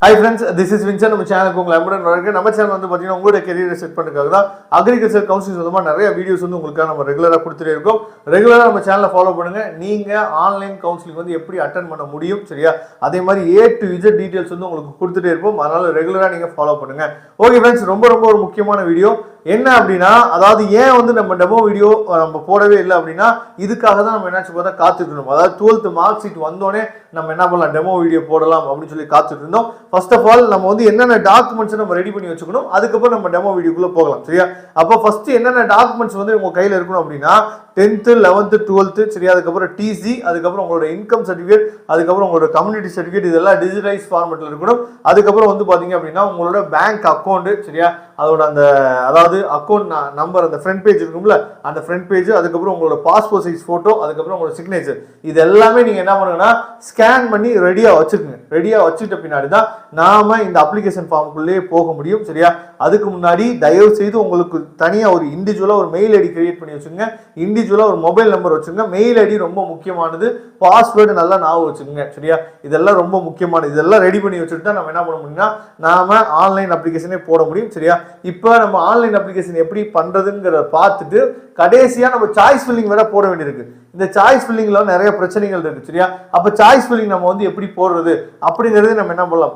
Hi friends, this is Vincent. நம்ம சேனலுக்கு உங்களை அன்புடன் வரவேற்கிறேன். நம்ம சேனல் வந்து பாத்தீங்கன்னா உங்களோட கெரியரை செட் பண்ணுறதுக்காக தான் அக்ரிகல்ச்சர் கவுன்சிலிங் சொந்தமா நிறைய வீடியோஸ் வந்து உங்களுக்காக நம்ம ரெகுலரா கொடுத்துட்டே இருக்கோம். ரெகுலரா நம்ம சேனலை ஃபாலோ பண்ணுங்க. நீங்க ஆன்லைன் கவுன்சிலிங் வந்து எப்படி அட்டெண்ட் பண்ண முடியும், சரியா? அதே மாதிரி A to Z டீடைல்ஸ் வந்து உங்களுக்கு கொடுத்துட்டே இருப்போம். அதனால ரெகுலரா நீங்க ஃபாலோ பண்ணுங்க. ஓகே ஃப்ரெண்ட்ஸ், ரொம்ப ஒரு முக்கியமான வீடியோ என்ன அப்படின்னா, அதாவது ஏன் வந்து நம்ம டெமோ வீடியோ நம்ம போடவே இல்லை அப்படின்னா, இதுக்காக தான் நம்ம என்னாச்சு பார்த்தா காத்துட்டு இருந்தோம். அதாவது 12th மார்க் ஷீட் வந்தோடனே நம்ம என்ன பண்ணலாம், டெமோ வீடியோ போடலாம் அப்படின்னு சொல்லி காத்துட்டு இருந்தோம். ஃபர்ஸ்ட் ஆஃப் ஆல் நம்ம வந்து என்னென்ன டாக்குமெண்ட்ஸ் நம்ம ரெடி பண்ணி வச்சுக்கணும், அதுக்கப்புறம் நம்ம டெமோ வீடியோக்குள்ள போகலாம், சரியா? அப்போ ஃபர்ஸ்ட் என்னென்ன டாக்குமெண்ட்ஸ் வந்து உங்க கையில இருக்கணும் அப்படின்னா, 10th 11th 12th, சரியா? அதுக்கப்புறம் TC, அதுக்கப்புறம் உங்களோட இன்கம் சர்டிஃபிகேட், அதுக்கப்புறம் உங்களோட கம்யூனிட்டி சர்டிஃபிகேட், இதெல்லாம் டிஜிட்டலைஸ் ஃபார்மேட்ல இருக்கணும். அதுக்கப்புறம் வந்து பாத்தீங்க அப்படின்னா உங்களோட பேங்க் அக்கௌண்ட், சரியா? அதோட அந்த அதாவது அக்கௌண்ட் நம்பர், அந்த ஃப்ரண்ட் பேஜ் இருக்கும்ல, அந்த ஃப்ரண்ட் பேஜ், அதுக்கப்புறம் உங்களோட பாஸ்போர்ட் சைஸ் போட்டோ, அதுக்கப்புறம் உங்களோட சிக்னேச்சர், இது எல்லாமே நீங்க என்ன பண்ணுங்கன்னா ஸ்கேன் பண்ணி ரெடியா வச்சுக்கோங்க. ரெடியா வச்சுட்ட பின்னாடி தான் நாம இந்த அப்ளிகேஷன் ஃபார்முக்குள்ளே போக முடியும், சரியா? அதுக்கு முன்னாடி தயவு செய்து உங்களுக்கு தனியா ஒரு இண்டிவிஜுவலா ஒரு மெயில் ஐடி கிரியேட் பண்ணி வச்சுங்க. இண்டிவிஜுவலா ஒரு மொபைல் நம்பர் வச்சுங்க. மெயில் ஐடி ரொம்ப முக்கியமானது, பாஸ்வேர்டு நல்லா ஞாபகம் வச்சுக்கோங்க, சரியா? இதெல்லாம் ரொம்ப முக்கியமானது. இதெல்லாம் ரெடி பண்ணி வச்சுட்டு தான் நம்ம என்ன பண்ண முடியும்னா நாம ஆன்லைன் அப்ளிகேஷனே போட முடியும், சரியா? இப்போ நம்ம ஆன்லைன் அப்ளிகேஷன் எப்படி பண்றதுங்கிறத பார்த்துட்டு கடைசியா நம்ம சாய்ஸ் ஃபில்லிங் வேற போட வேண்டியிருக்கு. இந்த சாய்ஸ் ஃபில்லிங்ல நிறைய பிரச்சனைகள் இருக்கு, சரியா? அப்ப சாய்ஸ் ஃபில்லிங் நம்ம வந்து எப்படி போடுறது அப்படிங்கிறது நம்ம என்ன பண்ணலாம்,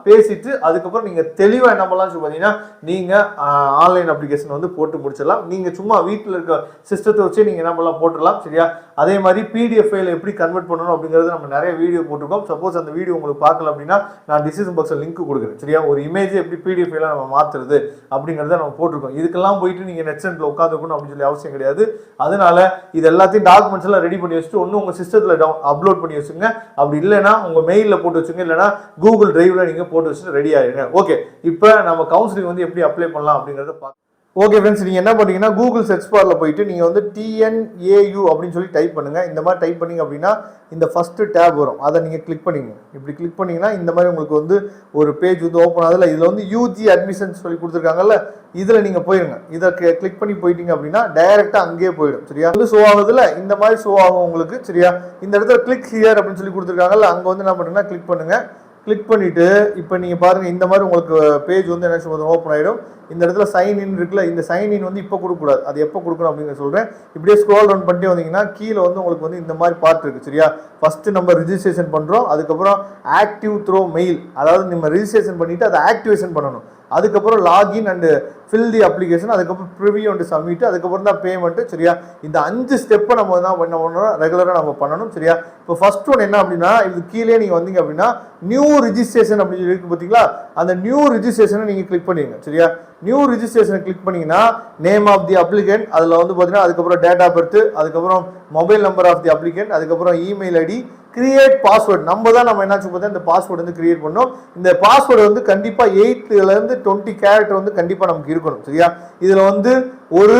பேசிட்டு அதுக்கப்புறம் நீங்க தெளிவா என்ன பண்ணலாம் பாத்தீங்கன்னா, நீங்க ஆன்லைன் அப்ளிகேஷன் வந்து போட்டு முடிச்சிடலாம். நீங்க சும்மா வீட்டில் இருக்க சிஸ்டத்தை வச்சு நீங்க என்ன பண்ணலாம், போட்டுடலாம், சரியா? அதே மாதிரி PDF ஃபைல் எப்படி கன்வெர்ட் பண்ணணும் அப்படிங்கிறது நம்ம நிறைய வீடியோ போட்டிருக்கோம். சப்போஸ் அந்த வீடியோ உங்களுக்கு பார்க்கல அப்படின்னா நான் டிஸ்கிரிப்ஷன் பாக்ஸ்ல லிங்க் கொடுக்குறேன், சரியா? ஒரு இமேஜ் எப்படி PDF ஃபைல நம்ம மாத்துறது அப்படிங்கறத நம்ம போட்டிருக்கோம். இதுக்கெல்லாம் போயிட்டு நீங்க நெட் சென்டர்ல உட்காந்துக்கணும் அப்படின்னு சொல்லி அவசியம் கிடையாது. அதனால இது எல்லாத்தையும் டாக்குமெண்ட்ஸ் எல்லாம் ரெடி பண்ணி வச்சுட்டு ஒன்னு உங்க சிஸ்டத்துல அப்லோட் பண்ணி வச்சுங்க. அப்படி இல்லைன்னா உங்க மெயில்ல போட்டு வச்சுங்க, இல்லைன்னா கூகுள் டிரைவ்ல நீங்க போட்டு வச்சுட்டு ரெடி ஆயிருங்க. ஓகே, இப்போ நம்ம கவுன்சிலிங் வந்து எப்படி அப்ளை பண்ணலாம் அப்படிங்கறத பார்க்கலாம். ஓகே ஃப்ரெண்ட்ஸ், நீங்கள் என்ன பண்ணீங்கன்னா கூகுள் சர்ச் பாரில் போயிட்டு நீங்கள் வந்து TNAU அப்படின்னு சொல்லி டைப் பண்ணுங்கள். இந்த மாதிரி டைப் பண்ணிங்க அப்படின்னா இந்த ஃபஸ்ட்டு டேப் வரும், அதை நீங்கள் கிளிக் பண்ணிங்க. இப்படி கிளிக் பண்ணிங்கன்னா இந்த மாதிரி உங்களுக்கு வந்து ஒரு பேஜ் வந்து ஓப்பன் ஆகுதுல. இதில் வந்து UG அட்மிஷன்ஸ் சொல்லி கொடுத்துருக்காங்கல்ல, இதில் நீங்கள் போயிருங்க. இதை கிளிக் பண்ணி போயிட்டீங்க அப்படின்னா டைரெக்டாக அங்கேயே போயிடும், சரியா? வந்து ஷோ ஆகுதுல, இந்த மாதிரி ஷோ ஆகும் உங்களுக்கு, சரியா? இந்த இடத்துல கிளிக் ஹியர் அப்படின்னு சொல்லி கொடுத்துருக்காங்கல்ல, அங்கே வந்து என்ன பண்ணுங்கன்னா கிளிக் பண்ணுங்கள். கிளிக் பண்ணிவிட்டு இப்போ நீங்கள் பாருங்கள், இந்த மாதிரி உங்களுக்கு பேஜ் வந்து என்ன சொல்வது ஓப்பன் ஆகிடும். இந்த இடத்துல சைன் இன் இருக்குல்ல, இந்த சைன் இன் வந்து இப்போ கொடுக்கக்கூடாது, அது எப்போ கொடுக்கணும் அப்படிங்கிற சொல்கிறேன். இப்படியே ஸ்க்ரோல் ரன் பண்ணிட்டு வந்தீங்கன்னா கீழே வந்து உங்களுக்கு வந்து இந்த மாதிரி பார்ட் இருக்குது, சரியா? ஃபஸ்ட்டு நம்ம ரிஜிஸ்ட்ரேஷன் பண்ணுறோம், அதுக்கப்புறம் ஆக்டிவ் த்ரோ மெயில், அதாவது நம்ம ரிஜிஸ்ட்ரேஷன் பண்ணிவிட்டு அதை ஆக்டிவேஷன் பண்ணணும். அதுக்கப்புறம் login and fill the application, அதுக்கப்புறம் ப்ரிவியூ அண்ட் சப்மிட், அதுக்கப்புறம் தான் பேமெண்ட், சரியா? இந்த 5 ஸ்டெப்பை நம்ம தான் என்ன பண்ணணும், ரெகுலராக நம்ம பண்ணணும், சரியா? இப்போ ஃபர்ஸ்ட் ஒன் என்ன அப்படின்னா, இது கீழே நீங்கள் வந்தீங்க அப்படின்னா நியூ ரிஜிஸ்ட்ரேஷன் அப்படின்னு இருக்கு பார்த்தீங்களா? அந்த நியூ ரிஜிஸ்ட்ரேஷனை நீங்கள் கிளிக் பண்ணிடுங்க, சரியா? நியூ ரிஜிஸ்ட்ரேஷனை கிளிக் பண்ணீங்கன்னா நேம் ஆஃப் தி அப்ளிகன்ட், அதில் வந்து பார்த்தீங்கன்னா அதுக்கப்புறம் டேட் ஆஃப் பர்த், அதுக்கப்புறம் mobile number of the applicant, அதுக்கப்புறம் இமெயில் ஐடி, கிரியேட் பாஸ்வேர்டு. நம்ம என்னாச்சு பார்த்தா இந்த பாஸ்வேர்டு வந்து கிரியேட் பண்ணோம். இந்த பாஸ்வேர்டு வந்து கண்டிப்பாக 8 to 20 கேரக்டர் வந்து கண்டிப்பாக நமக்கு இருக்கணும், சரியா? இதில் வந்து ஒரு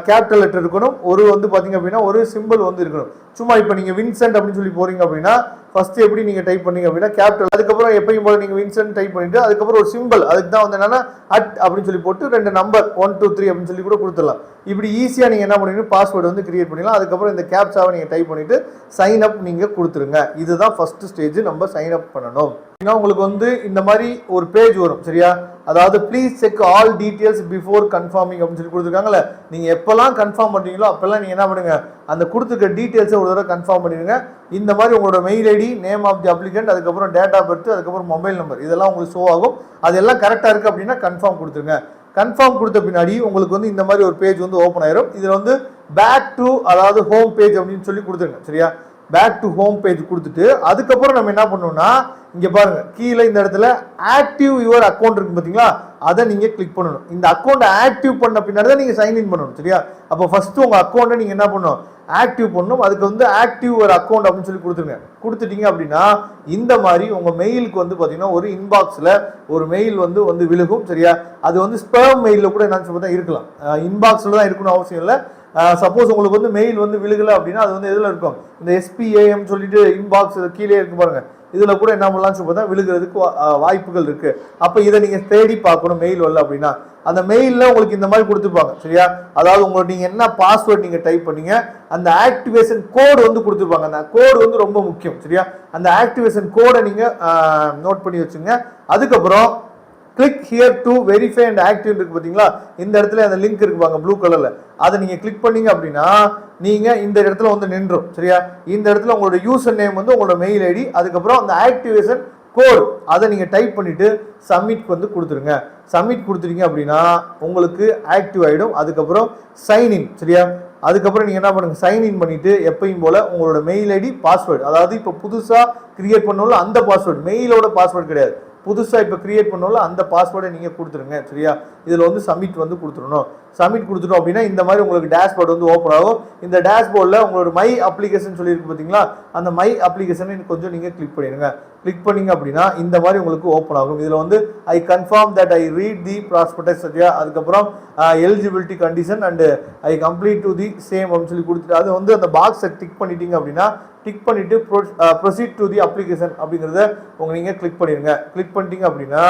கேபிட்டல் லெட்டர் இருக்கணும், ஒரு வந்து பார்த்தீங்க அப்படின்னா ஒரு சிம்பிள் வந்து இருக்கணும். சும்மா இப்போ நீங்கள் வின்சென்ட் அப்படின்னு சொல்லி போறீங்க அப்படின்னா ஃபர்ஸ்ட் எப்படி நீங்கள் டைப் பண்ணீங்க அப்படின்னா கேபிட்டல், அதுக்கப்புறம் எப்பயும் போல நீங்கள் வின்சென்ட் டைப் பண்ணிட்டு அதுக்கப்புறம் ஒரு சிம்பிள், அதுக்கு தான் வந்து என்னன்னா அட் அப்படின்னு சொல்லி போட்டு 2 நம்பர் 1 2 3 அப்படின்னு சொல்லி கூட கொடுத்துடலாம். இப்படி ஈஸியாக நீங்கள் என்ன பண்ணுவீங்க, பாஸ்வேர்டு வந்து கிரியேட் பண்ணிடலாம். அதுக்கப்புறம் இந்த கேப்சாவை நீங்கள் டைப் பண்ணிட்டு சைன் அப் நீங்கள் கொடுத்துருங்க. இதுதான் ஃபர்ஸ்ட் ஸ்டேஜ், நம்ம சைன் அப் பண்ணணும். உங்களுக்கு வந்து இந்த மாதிரி ஒரு பேஜ் வரும், சரியா? அதாவது please check all details before conforming அப்படின்னு சொல்லி கொடுத்துருக்காங்கல்ல. நீங்கள் எப்பெல்லாம் கன்ஃபார்ம் பண்ணுறீங்களோ அப்பெல்லாம் நீங்கள் என்ன பண்ணுங்க, அந்த கொடுத்துருக்க டீடைல்ஸை ஒரு தடவை கன்ஃபார்ம் பண்ணிடுங்க. இந்த மாதிரி உங்களோட mail ID, name of the applicant, அதுக்கப்புறம் டேட் ஆஃப் பர்த், அதுக்கப்புறம் மொபைல் நம்பர், இதெல்லாம் உங்களுக்கு ஷோ ஆகும். அதெல்லாம் கரெக்டாக இருக்குது அப்படின்னா கன்ஃபார்ம் கொடுத்துருங்க. கன்ஃபார்ம் கொடுத்த பின்னாடி உங்களுக்கு வந்து இந்த மாதிரி ஒரு பேஜ் வந்து ஓப்பன் ஆயிரும். இதில் வந்து பேக் டு, அதாவது ஹோம் பேஜ் அப்படின்னு சொல்லி கொடுத்துருங்க, சரியா? பேக் டு ஹோம் பேஜ் கொடுத்துட்டு அதுக்கப்புறம் நம்ம என்ன பண்ணணும்னா இங்க பாருங்க, கீழே இந்த இடத்துல ஆக்டிவ் யுவர் அக்கௌண்ட் இருக்கு பாத்தீங்களா, அதை நீங்க கிளிக் பண்ணணும். இந்த அக்கௌண்ட் ஆக்டிவ் பண்ண பின்னாடி தான் நீங்க சைன் இன் பண்ணணும், சரியா? அப்போ ஃபர்ஸ்ட் உங்க அக்கௌண்ட்டை நீங்க என்ன பண்ணணும், ஆக்டிவ் பண்ணணும். அதுக்கு வந்து ஆக்டிவ் ஒரு அக்கௌண்ட் அப்படின்னு சொல்லி கொடுத்துருங்க. கொடுத்துட்டீங்க அப்படின்னா இந்த மாதிரி உங்க மெயிலுக்கு வந்து பாத்தீங்கன்னா ஒரு இன்பாக்ஸ்ல ஒரு மெயில் வந்து விழுகும், சரியா? அது வந்து ஸ்பேம் மெயில கூட என்ன சொல்றதா இருக்கலாம், இன்பாக்ஸ்ல தான் இருக்கணும் அவசியம் இல்லை. சப்போஸ் உங்களுக்கு வந்து மெயில் வந்து விழுகல அப்படின்னா அது வந்து எதுல இருக்கும், இந்த SPAM சொல்லிட்டு இன்பாக்ஸ் கீழே இருக்கு பாருங்க, இதுல கூட என்ன பண்ணலாம்னு சொல்லி விழுகிறதுக்கு வாய்ப்புகள் இருக்கு. அப்ப இதை நீங்க தேடி பார்க்கணும் மெயில் வரல அப்படின்னா. அந்த மெயிலில் உங்களுக்கு இந்த மாதிரி கொடுத்துருப்பாங்க சரியா. அதாவது உங்களுக்கு நீங்கள் என்ன பாஸ்வேர்ட் நீங்கள் டைப் பண்ணீங்க அந்த ஆக்டிவேஷன் கோடு வந்து கொடுத்துருப்பாங்க. அந்த கோடு வந்து ரொம்ப முக்கியம் சரியா. அந்த ஆக்டிவேஷன் கோடை நீங்கள் நோட் பண்ணி வச்சுங்க. அதுக்கப்புறம் click here to verify and active இருக்கு பார்த்தீங்களா, இந்த இடத்துல அந்த லிங்க் இருக்குப்பாங்க ப்ளூ கலர்ல, அதை நீங்கள் கிளிக் பண்ணீங்க அப்படின்னா நீங்கள் இந்த இடத்துல வந்து நின்றும் சரியா. இந்த இடத்துல உங்களோட யூசர் நேம் வந்து உங்களோட மெயில் ஐடி, அதுக்கப்புறம் அந்த ஆக்டிவேஷன் கோட் அதை நீங்கள் டைப் பண்ணிவிட்டு சப்மிட் வந்து கொடுத்துருங்க. சப்மிட் கொடுத்துட்டீங்க அப்படின்னா உங்களுக்கு ஆக்டிவ் ஆகிடும். அதுக்கப்புறம் சைன்இன் சரியா. அதுக்கப்புறம் நீங்கள் என்ன பண்ணுங்க, சைன்இன் பண்ணிவிட்டு எப்பயும் போல் உங்களோட மெயில் ஐடி பாஸ்வேர்டு, அதாவது இப்போ புதுசாக கிரியேட் பண்ணோம்ல அந்த பாஸ்வேர்டு, மெயிலோட பாஸ்வேர்டு கிடையாது, புதுசாக இப்போ கிரியேட் பண்ணோம்ல அந்த பாஸ்வேர்டை நீங்கள் கொடுத்துருங்க சரியா. இதில் வந்து சப்மிட் வந்து கொடுத்துடணும். சப்மிட் கொடுத்துட்டோம் அப்படின்னா இந்த மாதிரி உங்களுக்கு டேஷ்போர்டு வந்து ஓப்பன் ஆகும். இந்த டேஷ்போர்டில் உங்களோட மை அப்ளிகேஷன் சொல்லியிருக்கு பார்த்தீங்களா, அந்த மை அப்ளிகேஷனை கொஞ்சம் நீங்கள் கிளிக் பண்ணிடுங்க. கிளிக் பண்ணிங்க அப்படின்னா இந்த மாதிரி உங்களுக்கு ஓப்பன் ஆகும். இதில் வந்து ஐ confirm that I read the prospectus சரியா. அதுக்கப்புறம் eligibility condition and I complete to the same அப்படின்னு சொல்லி கொடுத்துட்டு அது வந்து அந்த பாக்ஸை டிக் பண்ணிட்டீங்க அப்படின்னா டிக் பண்ணிவிட்டு ப்ரொசீட் டு தி அப்ளிகேஷன் அப்படிங்கிறத நீங்கள் கிளிக் பண்ணிடுங்க. கிளிக் பண்ணிட்டீங்க அப்படின்னா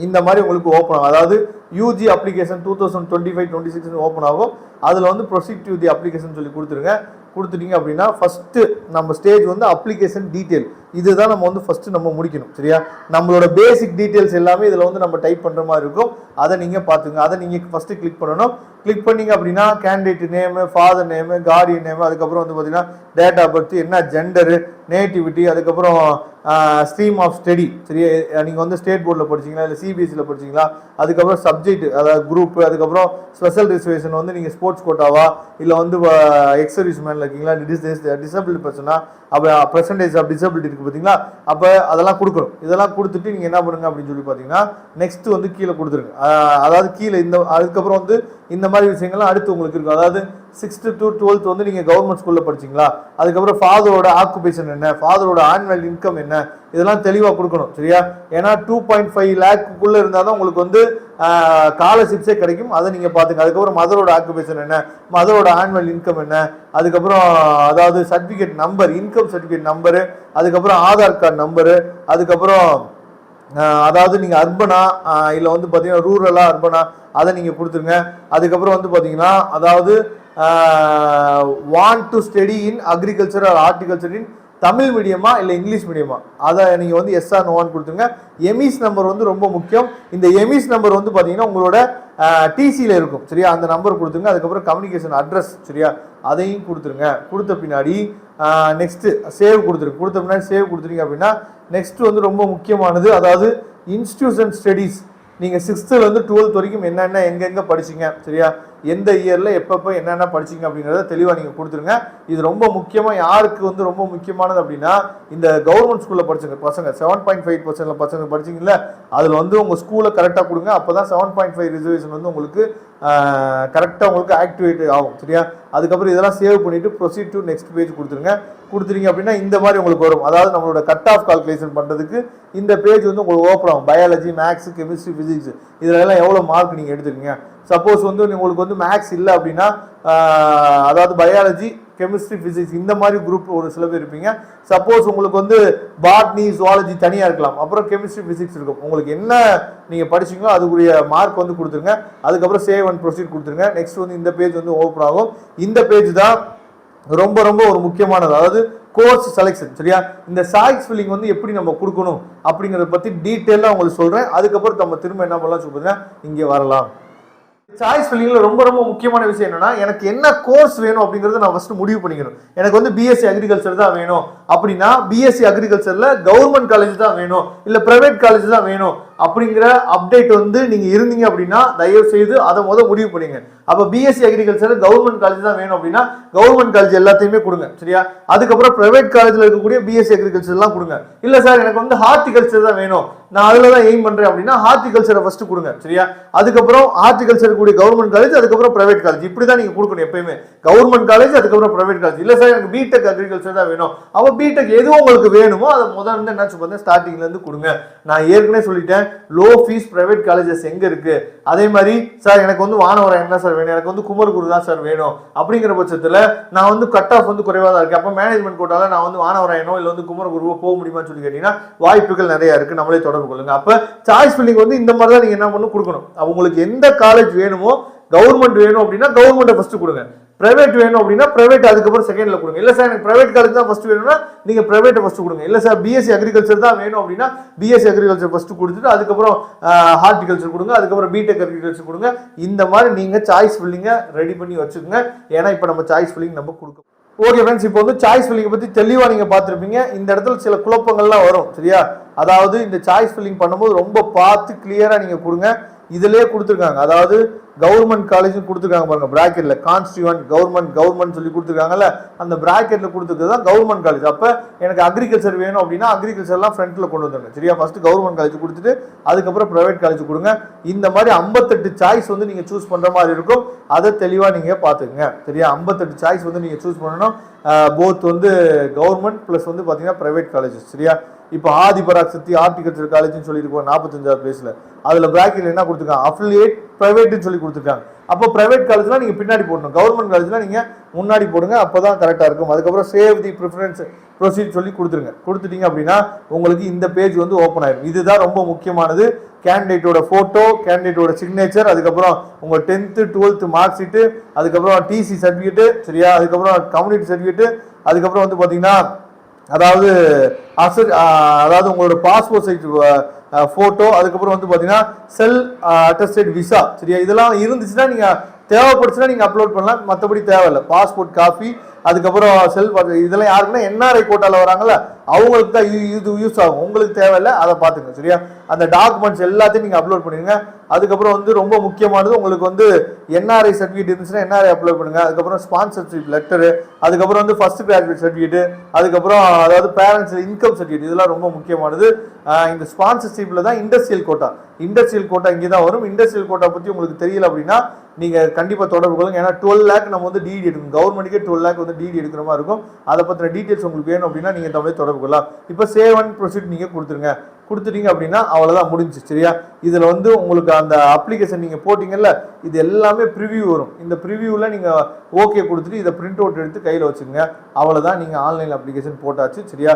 இந்த மாதிரி உங்களுக்கு ஓப்பன் ஆகும். அதாவது யூஜி அப்ளிகேஷன் 2025-26 ஓப்பன் ஆகும். அதில் வந்து ப்ரொசீட் டு தி அப்ளிகேஷன் சொல்லி கொடுத்துருங்க. கொடுத்துட்டீங்க அப்படின்னா ஃபஸ்ட்டு நம்ம ஸ்டேஜ் வந்து அப்ளிகேஷன் டீட்டெயில், இதுதான் நம்ம வந்து ஃபஸ்ட்டு நம்ம முடிக்கணும் சரியா. நம்மளோட பேசிக் டீட்டெயில்ஸ் எல்லாமே இதில் வந்து நம்ம டைப் பண்ணுற மாதிரி இருக்கும். அதை நீங்கள் பார்த்துங்க. அதை நீங்கள் ஃபஸ்ட்டு கிளிக் பண்ணணும். கிளிக் பண்ணிங்க அப்படின்னா candidate name, father name, Guardian name, அதுக்கப்புறம் வந்து பார்த்தீங்கன்னா டேட் ஆஃப் பர்த், என்ன ஜெண்டரு, நேட்டிவிட்டி, அதுக்கப்புறம் ஸ்ட்ரீம் ஆஃப் ஸ்டடி சரியா. நீங்கள் வந்து ஸ்டேட் போர்டில் படிச்சிங்களா இல்லை சிபிஎஸ்சியில் படிச்சிங்களா, அதுக்கப்புறம் சப்ஜெக்ட் அதாவது குரூப்பு, அதுக்கப்புறம் ஸ்பெஷல் ரிசர்வேஷன் வந்து நீங்கள் ஸ்போர்ட்ஸ் கோட்டாவா இல்லை வந்து எக்ஸ் சர்வீஸ் மேனில் இருக்கீங்களா, டிசபிலிட்டி பர்சனா, அப்போ பர்சன்டேஜ் ஆஃப் டிசபிலிட்டி இருக்குது பார்த்தீங்களா, அப்போ அதெல்லாம் கொடுக்கணும். இதெல்லாம் கொடுத்துட்டு நீங்கள் என்ன பண்ணுங்க அப்படின்னு சொல்லி பார்த்தீங்கன்னா நெக்ஸ்ட் வந்து கீழே கொடுத்துருங்க. அதாவது கீழே இந்த அதுக்கப்புறம் வந்து இந்த மாதிரி விஷயங்கள்லாம் அடுத்து உங்களுக்கு இருக்கும். அதாவது 6th to 12th வந்து நீங்கள் கவர்மெண்ட் ஸ்கூலில் படிச்சிங்களா, அதுக்கப்புறம் ஃபாதரோட ஆக்குபேஷன் என்ன, ஃபாதரோட ஆனுவல் இன்கம் என்ன, இதெல்லாம் தெளிவாக கொடுக்கணும் சரியா. ஏன்னா 2.5 lakhக்குள்ளே இருந்தால் தான் உங்களுக்கு வந்து ஸ்காலர்ஷிப்ஸே கிடைக்கும். அதை நீங்கள் பார்த்துங்க. அதுக்கப்புறம் மதரோட ஆக்குபேஷன் என்ன, மதரோட ஆனுவல் இன்கம் என்ன, அதுக்கப்புறம் அதாவது certificate number, income certificate number, அதுக்கப்புறம் ஆதார் கார்டு நம்பரு, அதுக்கப்புறம் அதாவது நீங்கள் அர்பனா இல்லை வந்து பார்த்தீங்கன்னா ரூரலாக அர்பனா அதை நீங்கள் கொடுத்துருங்க. அதுக்கப்புறம் வந்து பார்த்தீங்கன்னா அதாவது want to study in agriculture or horticulture in Tamil மீடியமா இல்லை இங்கிலீஷ் மீடியமா, அதை நீங்கள் வந்து எஸ் ஆர் நோவான்னு கொடுத்துருங்க. எமிஸ் நம்பர் வந்து ரொம்ப முக்கியம். இந்த எமிஸ் நம்பர் வந்து பார்த்தீங்கன்னா உங்களோட டிசியில் இருக்கும் சரியா, அந்த நம்பர் கொடுத்துருங்க. அதுக்கப்புறம் கம்யூனிகேஷன் அட்ரஸ் சரியா, அதையும் கொடுத்துருங்க. கொடுத்த பின்னாடி நெக்ஸ்ட்டு சேவ் கொடுத்துருங்க. கொடுத்த பின்னாடி சேவ் கொடுத்துருங்க அப்படின்னா நெக்ஸ்ட் வந்து ரொம்ப முக்கியமானது, அதாவது இன்ஸ்டிடியூஷன் ஸ்டடீஸ். நீங்கள் 6th to 12th வரைக்கும் என்னென்ன எங்கெங்கே படிச்சிங்க சரியா, எந்த இயரில் எப்பப்போ என்னென்ன படிச்சிங்க அப்படிங்கிறத தெளிவாக நீங்கள் கொடுத்துருங்க. இது ரொம்ப முக்கியமாக யாருக்கு வந்து ரொம்ப முக்கியமானது அப்படின்னா இந்த கவர்மெண்ட் ஸ்கூலில் படிச்சுங்க பசங்க 7.5% பசங்க படிச்சிங்கல்ல, அதில் வந்து உங்கள் ஸ்கூலை கரெக்டாக கொடுங்க. அப்போ தான் 7.5 ரிசர்வேஷன் வந்து உங்களுக்கு கரெக்டாக உங்களுக்கு ஆக்டிவேட் ஆகும் சரியா. அதுக்கப்புறம் இதெல்லாம் சேவ் பண்ணிவிட்டு ப்ரொசீட் டு நெக்ஸ்ட் பேஜ் கொடுத்துருங்க. கொடுத்துருங்க அப்படின்னா இந்த மாதிரி உங்களுக்கு வரும். அதாவது நம்மளோட கட் ஆஃப் கால்குலேஷன் பண்ணுறதுக்கு இந்த பேஜ் வந்து உங்களுக்கு ஓப்பன் ஆகும். பயாலஜி, மேக்ஸ், கெமிஸ்ட்ரி, ஃபிசிக்ஸ் இதிலெல்லாம் எவ்வளோ மார்க் நீங்கள் எடுத்துருக்கீங்க. சப்போஸ் வந்து உங்களுக்கு வந்து மேக்ஸ் இல்லை அப்படின்னா அதாவது பயாலஜி, கெமிஸ்ட்ரி, ஃபிசிக்ஸ் இந்த மாதிரி குரூப் ஒரு சில பேர் இருப்பீங்க. சப்போஸ் உங்களுக்கு வந்து பாட்னி, ஜுவாலஜி தனியாக இருக்கலாம், அப்புறம் கெமிஸ்ட்ரி, ஃபிசிக்ஸ் இருக்கும். உங்களுக்கு என்ன நீங்கள் படிச்சிங்களோ அதுக்குரிய மார்க் வந்து கொடுத்துருங்க. அதுக்கப்புறம் சேவ் அண்ட் ப்ரொசீட் கொடுத்துருங்க. நெக்ஸ்ட் வந்து இந்த பேஜ் வந்து ஓப்பன் ஆகும். இந்த பேஜ் தான் ரொம்ப ரொம்ப ஒரு முக்கியமானது, அதாவது கோர்ஸ் செலெக்ஷன் சரியா. இந்த சாய்ஸ் ஃபில்லிங் வந்து எப்படி நம்ம கொடுக்கணும் அப்படிங்கிறத பற்றி டீட்டெயிலாக உங்களுக்கு சொல்கிறேன். அதுக்கப்புறம் நம்ம திரும்ப என்ன பண்ணலாம் சொல்லுங்க, இங்கே வரலாம். சாய்ஸ் ஃபில்லிங்ல ரொம்ப ரொம்ப முக்கியமான விஷயம் என்னன்னா, எனக்கு என்ன கோர்ஸ் வேணும் அப்படிங்கறத நான் ஃபர்ஸ்ட் முடிவு பண்ணிக்கணும். எனக்கு வந்து பிஎஸ்சி அக்ரிகல்ச்சர் தான் வேணும் அப்படின்னா பிஎஸ்சி அக்ரிகல்ச்சர்ல கவர்மெண்ட் காலேஜ் தான் வேணும் இல்ல பிரைவேட் காலேஜ் தான் வேணும் அப்படிங்கிற அப்டேட் வந்து நீங்க இருந்தீங்க அப்படின்னா தயவு செய்து அதை முடிவு பண்ணுங்க. அப்ப பிஎஸ்சி அக்ரிகல்ச்சர் கவர்மெண்ட் காலேஜ் தான் வேணும் அப்படின்னா கவர்மெண்ட் காலேஜ் எல்லாத்தையுமே கொடுங்க சரியா. அதுக்கப்புறம் பிரைவேட் காலேஜ்ல இருக்கக்கூடிய பிஎஸ்சி அக்ரிகல்ச்சர் எல்லாம் கொடுங்க. இல்ல சார் எனக்கு வந்து ஹார்டிகல்ச்சர் தான் வேணும், நான் அதுல தான் எய்ம் பண்றேன் அப்படின்னா ஹார்டிகல்ச்சரை ஃபர்ஸ்ட் கொடுங்க சரியா. அதுக்கப்புறம் ஹார்டிகல்ச்சர் கூடிய கவர்மெண்ட் காலேஜ், அதுக்கப்புறம் பிரைவேட் காலேஜ், இப்படிதான் நீங்க கொடுக்கணும் எப்பயுமே. கவர்மெண்ட் காலேஜ் அதுக்கப்புறம் பிரைவேட் காலேஜ். இல்ல சார் எனக்கு பிடெக் அக்ரிகல்ச்சர் தான் வேணும், அப்ப பிடெக் எது உங்களுக்கு வேணுமோ அதை முதல்ல இருந்து என்ன சொல்லுங்க ஸ்டார்டிங்ல இருந்து கொடுங்க. நான் ஏற்கனவே சொல்லிட்டேன் லோ ஃபீஸ் பிரைவேட் காலேஜஸ் எங்க இருக்கு. அதே மாதிரி சார் எனக்கு வந்து வானவரம் என்ன சார் வேணும், எனக்கு வந்து குமரகுரு தான் சார் வேணும் அப்படிங்கிற பட்சத்துல நான் வந்து கட் ஆஃப் வந்து குறைவா தான் இருக்கு. அப்ப மேனேஜ்மெண்ட் கோட்டால நான் வந்து வானவராயனோ இல்ல வந்து குமரகுருவோ போக முடியுமான்னு சொல்லி கேட்டீங்கன்னா வாய்ப்புகள் நிறைய இருக்கு. நம்மளே தொடர்பு கொள்ளுங்க. அப்ப சாய்ஸ் ஃபில்லிங் வந்து இந்த மாதிரி தான் நீங்க என்ன பண்ணணும் கொடுக்கணும். உங்களுக்கு எந்த காலேஜ் வேணுமோ, கவர்மெண்ட் வேணும் அப்படின்னா கவர்மெண்ட்டை ஃபர்ஸ்ட் கொடுங்க, பிரைவேட் வேணும் அப்படின்னா பிரைவேட் அதுக்கப்புறம் செகண்ட்ல கொடுங்க. இல்ல சார் எனக்கு பிரைவேட் காலேஜ் தான் ஃபர்ஸ்ட் வேணும்னா நீங்க பிரைவேட் ஃபர்ஸ்ட் கொடுங்க. இல்ல சார் பிஎஸ்சி அக்ரிகல்ச்சர் தான் வேணும் அப்படின்னா பிஎஸ்சி அக்ரிகல்ச்சர் ஃபர்ஸ்ட் கொடுத்துட்டு அதுக்கப்புறம் ஹார்டிகல்ச்சர் கொடுங்க, அதுக்கப்புறம் பிடெக் அக்ரிகல்ச்சர் கொடுங்க. இந்த மாதிரி நீங்க சாய்ஸ் ஃபில்லிங்க ரெடி பண்ணி வச்சுக்கோங்க. ஏன்னா இப்போ நம்ம சாய்ஸ் ஃபில்லிங் நம்ம கொடுக்கணும். ஓகே ஃப்ரெண்ட்ஸ், இப்போ வந்து சாய்ஸ் ஃபில்லிங்கை பற்றி தெளிவாக நீங்கள் பார்த்துருப்பீங்க. இந்த இடத்துல சில குழப்பங்கள்லாம் வரும் சரியா. அதாவது இந்த சாய்ஸ் ஃபில்லிங் பண்ணும்போது ரொம்ப பார்த்து கிளியராக நீங்கள் கொடுங்க. இதுலேயே கொடுத்துருக்காங்க, அதாவது கவர்மெண்ட் காலேஜ் கொடுத்துருக்காங்க பாருங்க பிராக்கெட்ல, கான்ஸ்டியூவன்ட் கவர்மெண்ட் சொல்லி கொடுத்துருக்காங்கல்ல, அந்த பிராக்கெட்ல கொடுத்துருக்கிறது தான் கவர்மெண்ட் காலேஜ். அப்போ எனக்கு அக்ரிகல்ச்சர் வேணும் அப்படின்னா அக்ரிகல்ச்சர்லாம் ஃப்ரண்ட்ல கொண்டு வந்துருங்க சரியா. ஃபர்ஸ்ட் கவர்மெண்ட் காலேஜ் கொடுத்துட்டு அதுக்கப்புறம் பிரைவேட் காலேஜ் கொடுங்க. இந்த மாதிரி 58 சாய்ஸ் வந்து நீங்க சூஸ் பண்ற மாதிரி இருக்கும். அதை தெளிவா நீங்க பாத்துக்கங்க சரியா. 58 சாய்ஸ் வந்து நீங்க சூஸ் பண்ணணும். போத் வந்து கவர்மெண்ட் பிளஸ் வந்து பாத்தீங்கன்னா பிரைவேட் காலேஜஸ் சரியா. இப்போ ஆதிபராசக்தி ஹார்டிகல்ச்சர் காலேஜ்னு சொல்லியிருக்கோம் 45வது பேஜ்ல. அதுல பிராக்கெட்ல என்ன கொடுத்துருக்காங்க, அஃபிலியேட் பிரைவேட்னு சொல்லி கொடுத்துருக்காங்க. அப்போ பிரைவேட் காலேஜ்லாம் நீங்க பின்னாடி போடணும், கவர்மெண்ட் காலேஜ்லாம் நீங்க முன்னாடி போடுங்க, அப்பதான் கரெக்டா இருக்கும். அதுக்கப்புறம் சேவ் தி ப்ரிஃபரன்ஸ் ப்ரொசீட் சொல்லி கொடுத்துருங்க. கொடுத்துட்டீங்க அப்படின்னா உங்களுக்கு இந்த பேஜ் வந்து ஓப்பன் ஆயிடும். இதுதான் ரொம்ப முக்கியமானது. கேண்டிடேட்டோட போட்டோ, கேண்டிடேட்டோட சிக்னேச்சர், அதுக்கப்புறம் உங்க 10th 12th மார்க் ஷீட்டு, அதுக்கப்புறம் டிசி சர்டிஃபிகேட் சரியா, அதுக்கப்புறம் கம்யூனிட்டி சர்டிஃபிகேட், அதுக்கப்புறம் வந்து பாத்தீங்கன்னா அதாவது அதாவது உங்களோட பாஸ்போர்ட் சைஸ் போட்டோ, அதுக்கப்புறம் வந்து பாத்தீங்கன்னா செல் அட்டஸ்டட் விசா சரியா. இதெல்லாம் இருந்துச்சுன்னா நீங்க தேவைப்படுச்சுன்னா நீங்க அப்லோட் பண்ணலாம், மற்றபடி தேவையில்லை. பாஸ்போர்ட் காப்பி, அதுக்கப்புறம் செல்ஃப், இதெல்லாம் யாருக்குன்னா என்ஆர்ஐ கோட்டால வராங்கல்ல அவங்களுக்கு தான் இது யூஸ் ஆகும், உங்களுக்கு தேவையில்லை, அதை பார்த்துங்க சரியா. அந்த டாக்குமெண்ட்ஸ் எல்லாத்தையும் நீங்க அப்லோட் பண்ணிடுங்க. அதுக்கப்புறம் வந்து ரொம்ப முக்கியமானது உங்களுக்கு வந்து என்ஆர்ஐ சர்டிஃபிகேட் இருந்துச்சுன்னா என்ஆர்ஐ அப்லோட் பண்ணுங்க. அதுக்கப்புறம் ஸ்பான்சர்ஷிப் லெட்டரு, அதுக்கப்புறம் வந்து ஃபர்ஸ்ட் கிராஜுவேட் சர்டிஃபிகேட், அதுக்கப்புறம் அதாவது பேரண்ட்ஸ் இன்கம் சர்டிஃபிகேட், இதெல்லாம் ரொம்ப முக்கியமானது. இந்த ஸ்பான்சர்ஷிப்ல தான் இண்டஸ்ட்ரியல் கோட்டா இங்கே தான் வரும். இண்டஸ்ட்ரியல் கோட்டா பத்தி உங்களுக்கு தெரியல அப்படின்னா நீங்க கண்டிப்பா தொடர்பு கொள்ளுங்க. ஏன்னா 12 lakh நம்ம வந்து டிடி எடுக்கணும், கவர்மெண்ட்டுக்கே 12 lakh வந்து டிடி எடுக்கிற மாதிரி இருக்கும். அதை பத்தின டீடைல்ஸ் உங்களுக்கு வேணும் அப்படின்னா நீங்க தமிழ் தொடர்பு கொள்ளலாம். இப்போ சேவ் அண்ட் ப்ரொசீட் நீங்க கொடுத்துட்டீங்க அப்படின்னா அவ்வளவுதான் முடிஞ்சு சரியா. இதுல வந்து உங்களுக்கு அந்த அப்ளிகேஷன் நீங்க போட்டீங்கல்ல, இது எல்லாமே ப்ரிவியூ வரும். இந்த ப்ரிவியூல நீங்க ஓகே கொடுத்துட்டு இதை பிரிண்ட் அவுட் எடுத்து கையில வச்சுக்கோங்க. அவ்வளவுதான், நீங்க ஆன்லைன் அப்ளிகேஷன் போட்டாச்சு சரியா.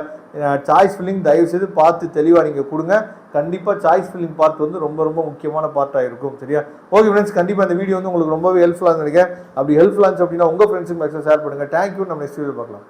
சாய்ஸ் ஃபில்லிங் தயவு செய்து பார்த்து தெளிவா நீங்க கொடுங்க. கண்டிப்பா சாய்ஸ் ஃபில்லிங் பார்ட் வந்து ரொம்ப ரொம்ப முக்கியமான பார்ட்டா இருக்கும் சரியா. ஓகே ஃப்ரெண்ட்ஸ், கண்டிப்பா இந்த வீடியோ வந்து உங்களுக்கு ரொம்பவே ஹெல்ப்ஃபுல்லா நினைக்கிறேன். அப்படி ஹெல்ப்ஃபுல்லா இருந்துச்சு அப்படின்னா உங்க ஃப்ரெண்ட்ஸுக்கு மேக்ஸிமம் ஷேர் பண்ணுங்க. தேங்க்யூ. நம்ம நெக்ஸ்ட் வீடியோ பார்க்கலாம்.